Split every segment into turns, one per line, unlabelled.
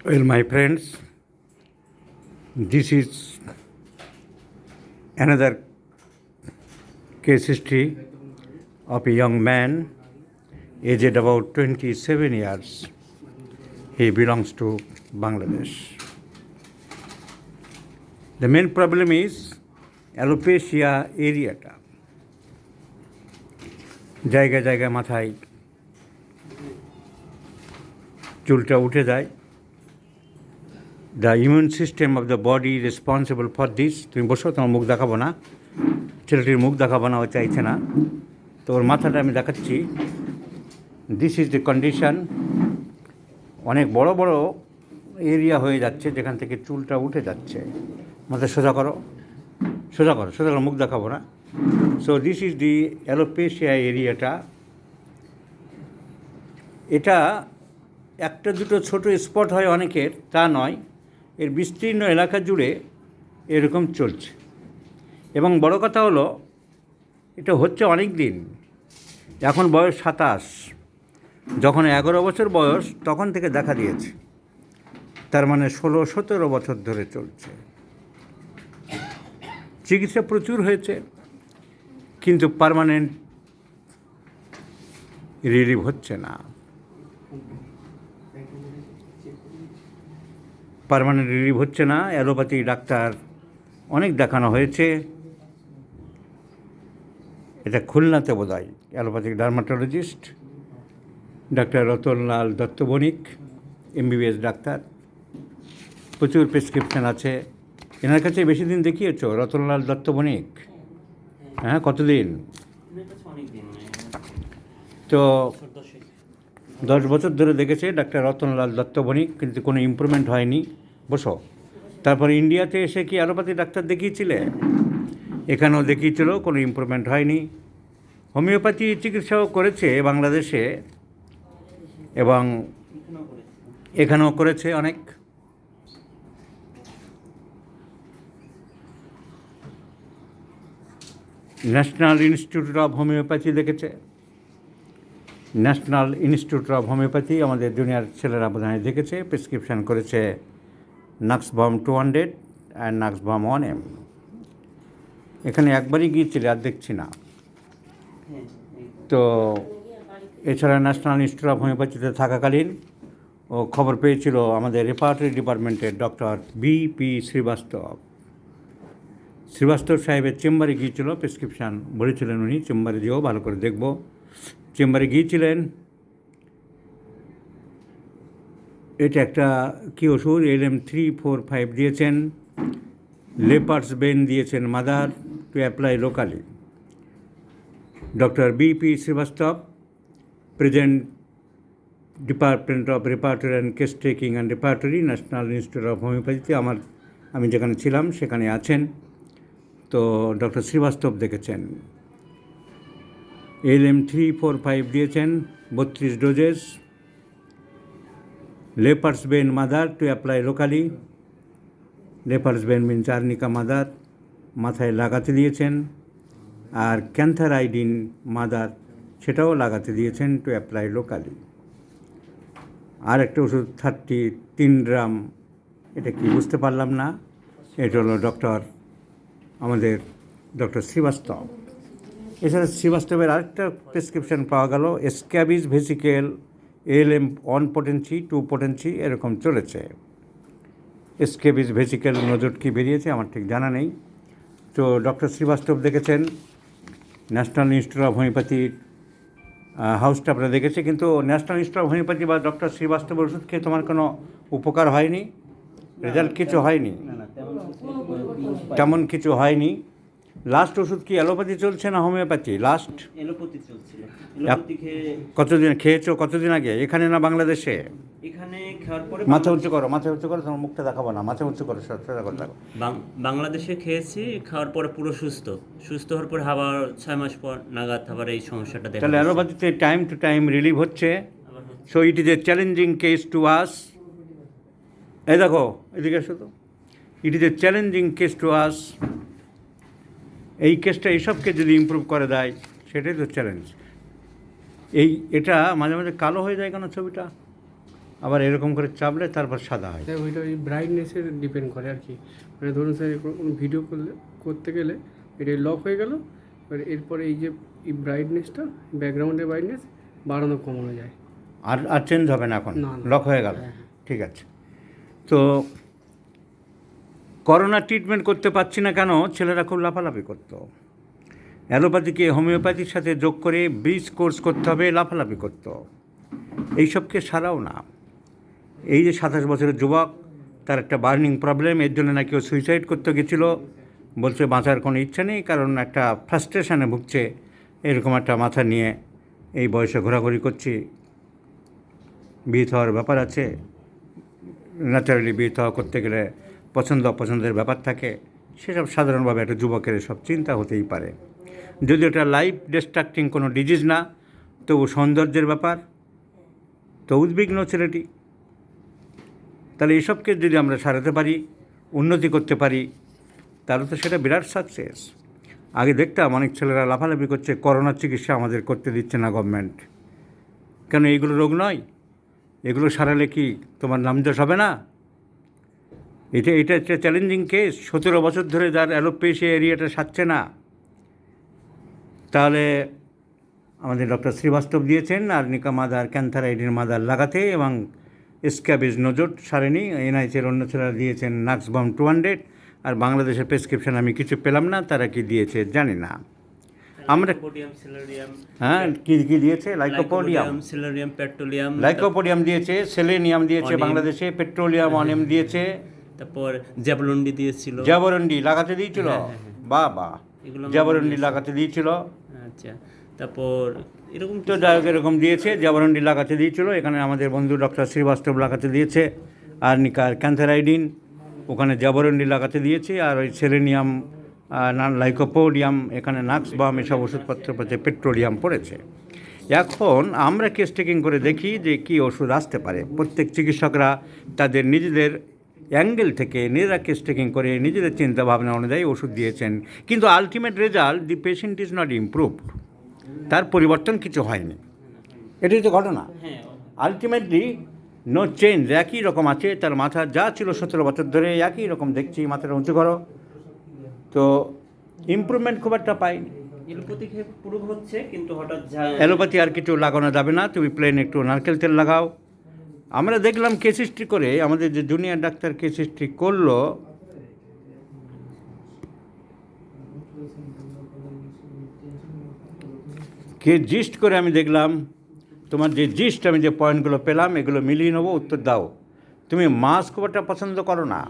Well, my friends, this is another case history of a young man aged about 27 years. He belongs to Bangladesh. The main problem is alopecia areata. জায়গায় জায়গায় মাথায় চুলটা উঠে যায়। The immune system of the body responsible for this. তুমি বসো, তোমার মুখ দেখাবো না, ছেলেটির মুখ দেখাবো না, ও চাইছে না, তো ওর মাথাটা আমি দেখাচ্ছি। This is the condition. অনেক বড় বড় এরিয়া হয়ে যাচ্ছে যেখান থেকে চুলটা উঠে যাচ্ছে। মাথা সোজা করো, সোজা করো, সোজা করো, মুখ দেখাবো না। So this is the alopecia এরিয়াটা। এটা একটা দুটো ছোট স্পট হয় অনেকের, তা নয়, এর বিস্তীর্ণ এলাকা জুড়ে এরকম চলছে। এবং বড় কথা হলো, এটা হচ্ছে অনেক দিন। এখন বয়স 27, যখন 11 বছর বয়স তখন থেকে দেখা দিয়েছে। তার মানে 16-17 বছর ধরে চলছে। চিকিৎসা প্রচুর হয়েছে, কিন্তু পার্মানেন্ট রিলিভ হচ্ছে না। পার্মানেন্ট রিলিভ হচ্ছে না। অ্যালোপ্যাথি ডাক্তার অনেক দেখানো হয়েছে। এটা খুলনাতে বোধহয় allopathic dermatologist doctor Ratanlal Dutta Banik, MBBS doctor. প্রচুর প্রেসক্রিপশান আছে এনার কাছে। বেশি দিন দেখিয়েছো রতনলাল দত্ত বণিক? হ্যাঁ, কতদিন? তো 10 বছর ধরে দেখেছে ডাক্তার রতনলাল দত্ত বণিক, কিন্তু কোনো ইমপ্রুভমেন্ট হয়নি। বসো। তারপর ইন্ডিয়াতে এসে কি অ্যালোপ্যাথি ডাক্তার দেখিয়েছিলে? এখানেও দেখিয়েছিল, কোনো ইমপ্রুভমেন্ট হয়নি। হোমিওপ্যাথি চিকিৎসাও করেছে বাংলাদেশে এবং এখানেও করেছে অনেক। ন্যাশনাল ইনস্টিটিউট অফ হোমিওপ্যাথি দেখেছে। ন্যাশনাল ইনস্টিটিউট অফ হোমিওপ্যাথি আমাদের জুনিয়র ছেলেরা বোধহয় দেখেছে। প্রেসক্রিপশান করেছে নাক্সবাম 200 অ্যান্ড নাক্সবাম 1M। এখানে একবারই গিয়েছিলে, আর দেখছি না। তো এছাড়া ন্যাশনাল ইনস্টিটিউট অফ হোমিওপ্যাথিতে থাকাকালীন ও খবর পেয়েছিল আমাদের রেপার্টরি ডিপার্টমেন্টের ডক্টর BP শ্রীবাস্তব। শ্রীবাস্তব সাহেবের চেম্বারে গিয়েছিল, প্রেসক্রিপশান বলেছিলেন উনি চেম্বারে যেও ভালো করে দেখব। চেম্বারে গিয়েছিলেন। এটা একটা কী ওষুধ, LM345 দিয়েছেন। লেপার্স বেন দিয়েছেন mother, to apply locally. Doctor BP Srivastava, present department of repertory and case taking and repertory, national institute of হোমিওপ্যাথিতে আমি যেখানে ছিলাম সেখানে আছেন। তো ডক্টর শ্রীবাস্তব দেখেছেন। LM345 দিয়েছেন 32 doses. Leopard's bane mother, to apply locally. Leopard's bane means arnica mother, মাথায় লাগাতে দিয়েছেন। আর ক্যান্থারাইডিন মাদার, সেটাও লাগাতে দিয়েছেন, টু অ্যাপ্লাই লোকালি। আর একটা ওষুধ 33 গ্রাম, এটা কি বুঝতে পারলাম না। এটা হলো আমাদের ডক্টর শ্রীবাস্তব। এছাড়া শ্রীবাস্তবের আরেকটা প্রেসক্রিপশান পাওয়া গেল, scabies vesicle LM1 potency 2 potency, এরকম চলেছে। স্ক্যাবিজ ভেসিকেল নজর কি বেরিয়েছে আমার ঠিক জানা নেই। তো ডক্টর শ্রীবাস্তব দেখেছেন। ন্যাশনাল ইনস্টিটিউট অফ হোমিওপ্যাথির হাউসটা আপনারা দেখেছে, কিন্তু ন্যাশনাল ইনস্টিটিউট অফ হোমিওপ্যাথি বা ডক্টর শ্রীবাস্তবের ওষুধ খেয়ে তোমার কোনো উপকার হয়নি, রেজাল্ট কিছু হয়নি, তেমন কিছু হয়নি। লাস্ট ওষুধ কি অ্যালোপ্যাথি চলছে না হোমিওপ্যাথি? লাস্ট
অ্যালোপ্যাথি চলছিল।
কতদিন খেয়েছো? কতদিন আগে? এখানে না বাংলাদেশে?
এখানে খাওয়ার পরে
মাথা উঁচু করো, মাথা উঁচু করো, তোমার মুখটা দেখাবো না, মাথা উঁচু করো, সোজা কথা।
বাংলাদেশে খেয়েছি, খাওয়ার পরে পুরো সুস্থ হওয়ার পরে আবার 6 মাস পর নাগাদ আবার এই সমস্যাটা দেখা।
তাহলে অ্যালোপ্যাথিতে টাইম টু টাইম রিলিভ হচ্ছে। So it is a challenging case to us. এই দেখো, এদিকে এসো তো। It is a challenging case to us. এই কেসটা এসবকে যদি ইমপ্রুভ করে দেয় সেটাই তো চ্যালেঞ্জ। এটা মাঝে মাঝে কালো হয়ে যায় কেন ছবিটা? আবার এরকম করে চাপলে তারপর সাদা হয়।
তাই ওইটা ওই ব্রাইটনেসের ডিপেন্ড করে আর কি। মানে ধরুন স্যার কোনো ভিডিও করতে গেলে এটা লক হয়ে গেল, এবার এরপরে এই যে এই ব্রাইটনেসটা, ব্যাকগ্রাউন্ডের ব্রাইটনেস বাড়ানো কমানো যায়।
আর চেঞ্জ হবে না এখন,
না, না।
লক হয়ে গেল।
হ্যাঁ।
ঠিক আছে। তো করোনা ট্রিটমেন্ট করতে পারছি না কেন, ছেলেরা খুব লাফালাফি করতো। অ্যালোপ্যাথিকে হোমিওপ্যাথির সাথে যোগ করে ব্রিজ কোর্স করতে হবে, লাফালাফি করতো। এইসবকে সারাও না। এই যে 27 বছরের যুবক, তার একটা বার্নিং প্রবলেম, এর জন্য নাকি ও সুইসাইড করতে গেছিলো, বলছে বাঁচার কোনো ইচ্ছা নেই, কারণ একটা ফ্রাস্ট্রেশনে ভুগছে, এরকম একটা মাথা নিয়ে এই বয়সে ঘোরাঘুরি করছি, বিয়ে হওয়ার ব্যাপার আছে, ন্যাচারালি বিয়ে হওয়া করতে গেলে পছন্দ অপছন্দের ব্যাপার থাকে, সেসব সাধারণভাবে একটা যুবকের সব চিন্তা হতেই পারে। যদি এটা লাইফ ডিস্ট্রাক্টিং কোনো ডিজিজ না, তবু সৌন্দর্যের ব্যাপার, তো উদ্বিগ্ন ছেলেটি। তাহলে এসবকে যদি আমরা সারাতে পারি, উন্নতি করতে পারি, তাহলে তো সেটা বিরাট সাকসেস। আগে দেখতাম অনেক ছেলেরা লাফালাফি করছে, করোনার চিকিৎসা আমাদের করতে দিচ্ছে না গভর্নমেন্ট। কেন, এইগুলো রোগ নয়? এগুলো সারালে কি তোমার নামযশ হবে না? এটা একটা চ্যালেঞ্জিং কেস। 17 বছর ধরে যার অ্যালোপেশিয়া এরিয়াটা সারছে না, তাহলে আমাদের ডক্টর শ্রীবাস্তব দিয়েছেন আর্নিকা মাদার ক্যান্থারাইডিন মাদার লাগাতে, এবং স্ক্যাবিজ নজট সারেনি। এনআইসির অন্য ছেলেরা দিয়েছেন নাক্সবাম 200, আর বাংলাদেশের প্রেসক্রিপশন আমি কিছু পেলাম না, তারা কি দিয়েছে জানি না। আমরা হ্যাঁ কি দিয়েছে? লাইকোপোডিয়াম,
সিলারিয়াম, পেট্রোলিয়াম,
লাইকোপোডিয়াম দিয়েছে, সেলেনিয়াম দিয়েছে বাংলাদেশে, পেট্রোলিয়াম অনেম দিয়েছে,
তারপর জ্যাবলন্ডি দিয়েছিল,
জাবরন্ডি লাগাতে দিয়েছিল। বাহ বাহ,
এগুলো
জাবরন্ডি লাগাতে দিয়েছিল।
আচ্ছা, তারপর এরকম
তো যাই হোক এরকম দিয়েছে, জাবরন্ডি লাগাতে দিয়েছিল। এখানে আমাদের বন্ধু ডক্টর শ্রীবাস্তব লাগাতে দিয়েছে আর্নিকার ক্যান্থারাইডিন, ওখানে জাবরন্ডি লাগাতে দিয়েছে, আর ওই সেলেনিয়াম, লাইকোপোডিয়াম, এখানে নাক্সবাম, এসব ওষুধপত্র পড়েছে, পেট্রোলিয়াম পড়েছে। এখন আমরা কেস টেকিং করে দেখি যে কী ওষুধ আসতে পারে। প্রত্যেক চিকিৎসকরা তাদের নিজেদের অ্যাঙ্গেল থেকে নিজেরা কেস টেকিং করে নিজেদের চিন্তাভাবনা অনুযায়ী ওষুধ দিয়েছেন, কিন্তু ultimate result, the patient is not improved, তার পরিবর্তন কিছু হয়নি। এটাই তো ঘটনা। আলটিমেটলি নো চেঞ্জ, একই রকম আছে, তার মাথা যা ছিল 17 বছর ধরে একই রকম দেখছি, মাথাটা উঁচু করো, তো ইমপ্রুভমেন্ট খুব একটা পাইনি।
এলোপ্যাথি খেয়ে পুরো হচ্ছে, কিন্তু হঠাৎ
অ্যালোপ্যাথি আর কিছু লাগানো যাবে না, তুমি প্লেন একটু নারকেল তেল লাগাও। আমরা দেখলাম কেস হিস্ট্রি করে, আমাদের যে জুনিয়র ডাক্তার কেস হিস্ট্রি করলো, জিস্ট করে আমি দেখলাম, তোমার যে জিস্ট, আমি যে পয়েন্টগুলো পেলাম এগুলো মিলিয়ে নেবো, উত্তর দাও। তুমি মাছ খুব একটা পছন্দ করো না,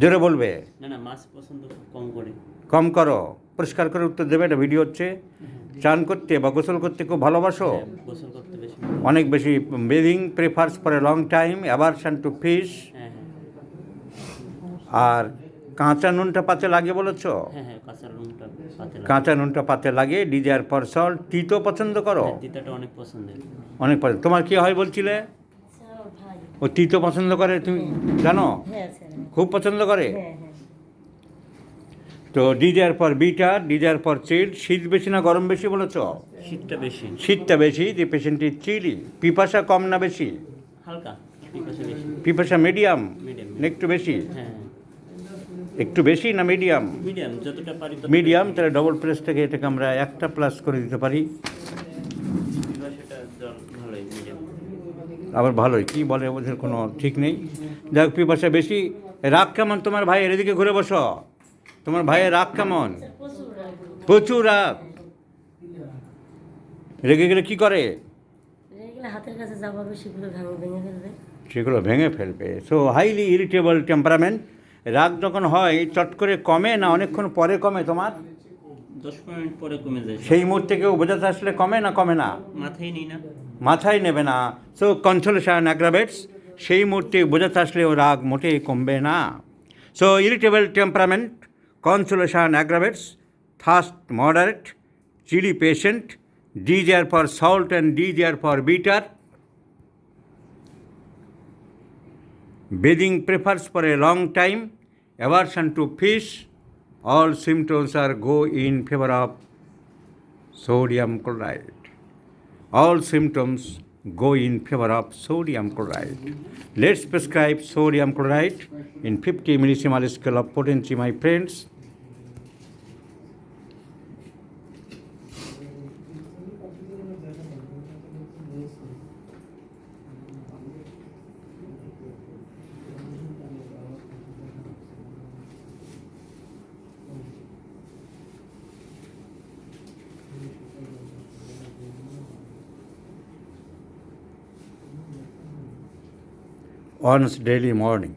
জোরে বলবে।
না, মাছ পছন্দ কম করে।
কম করো, পরিষ্কার করে উত্তর দেবে, এটা ভিডিও হচ্ছে। চান করতে বা গোসল করতে খুব ভালোবাসো,
গোসল করতে বেশি,
অনেক বেশি। Bathing prefers for a long time, aversion to fish, আর কাঁচা নুনটা পাতে লাগে বলেছো? কাঁচা নুনটা পাতে লাগে, ডিজায়ার ফর সল্ট। তিতো পছন্দ করো?
তিতাটা অনেক পছন্দের।
অনেক পছন্দ। তোমার কি হয় বলছিলে? ও তিতো পছন্দ করে, তুমি জানো? খুব পছন্দ করে। তো desire for bitter, desire for child. শীত বেশি না গরম বেশি বলেছো?
শীতটা বেশি।
শীতটা বেশি, দি পেশেন্ট ইজ চিলি। পিপাসা কম না বেশি?
হালকা পিপাসা বেশি।
পিপাসা মিডিয়াম না একটু বেশি? একটু বেশি না মিডিয়াম?
মিডিয়াম, যতটা পারি
মিডিয়াম। তাহলে ডবল প্রেস থেকে এটাকে আমরা একটা প্লাস করে দিতে পারি। আবার ভালোই, কি বলে ওদের কোনো ঠিক নেই। যাক, পিপাসা বেশি। রাগ কেমন তোমার ভাইয়ের? এদিকে ঘুরে বসো। তোমার ভাইয়ের রাগ কেমন? প্রচুর রাগ। রেগে গেলে কি করে?
হাতের কাছে যা পাবে
সেগুলো ভেঙে ফেলবে। So highly irritable temperament. রাগ যখন হয় চট করে কমে না অনেকক্ষণ পরে কমে? তোমার
10 মিনিট পরে কমে যায়।
সেই মুহূর্তে কেউ বোঝাতে আসলে কমে না? কমে না,
মাথায় নেই না,
মাথায় নেবে না। So consolation aggravates. সেই মুহূর্তে বোঝাতে আসলেও রাগ মোটেই কমবে না। So irritable temperament, consolation aggravates, thirst moderate, chilli patient, desire for salt and desire for bitter, bathing prefers for a long time, aversion to fish. All symptoms are go in favor of sodium chloride. All symptoms go in favor of sodium chloride. Let's prescribe sodium chloride in 50 millisiemens scale of potency, my friends. Once daily morning.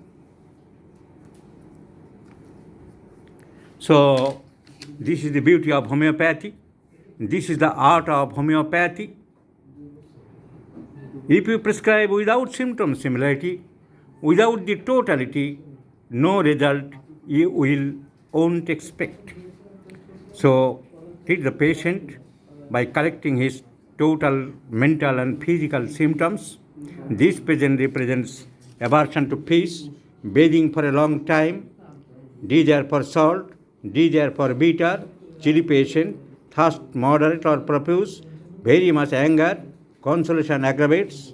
So, this is the beauty of homeopathy. This is the art of homeopathy. If you prescribe without symptom similarity, without the totality, no result you won't expect. So, treat the patient by correcting his total mental and physical symptoms. This patient represents aversion to fish, bathing for a long time, desire for salt, desire for bitter, chili patient, thirst moderate or profuse, very much anger, consolation aggravates,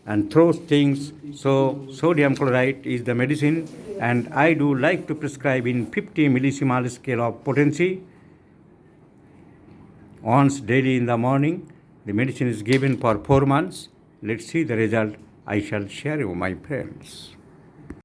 and throws things. So sodium chloride is the medicine, and I do like to prescribe in 50 millisiemens scale of potency. Once daily in the morning, the medicine is given for 4 months. Let's see the result. I shall share you, my friends.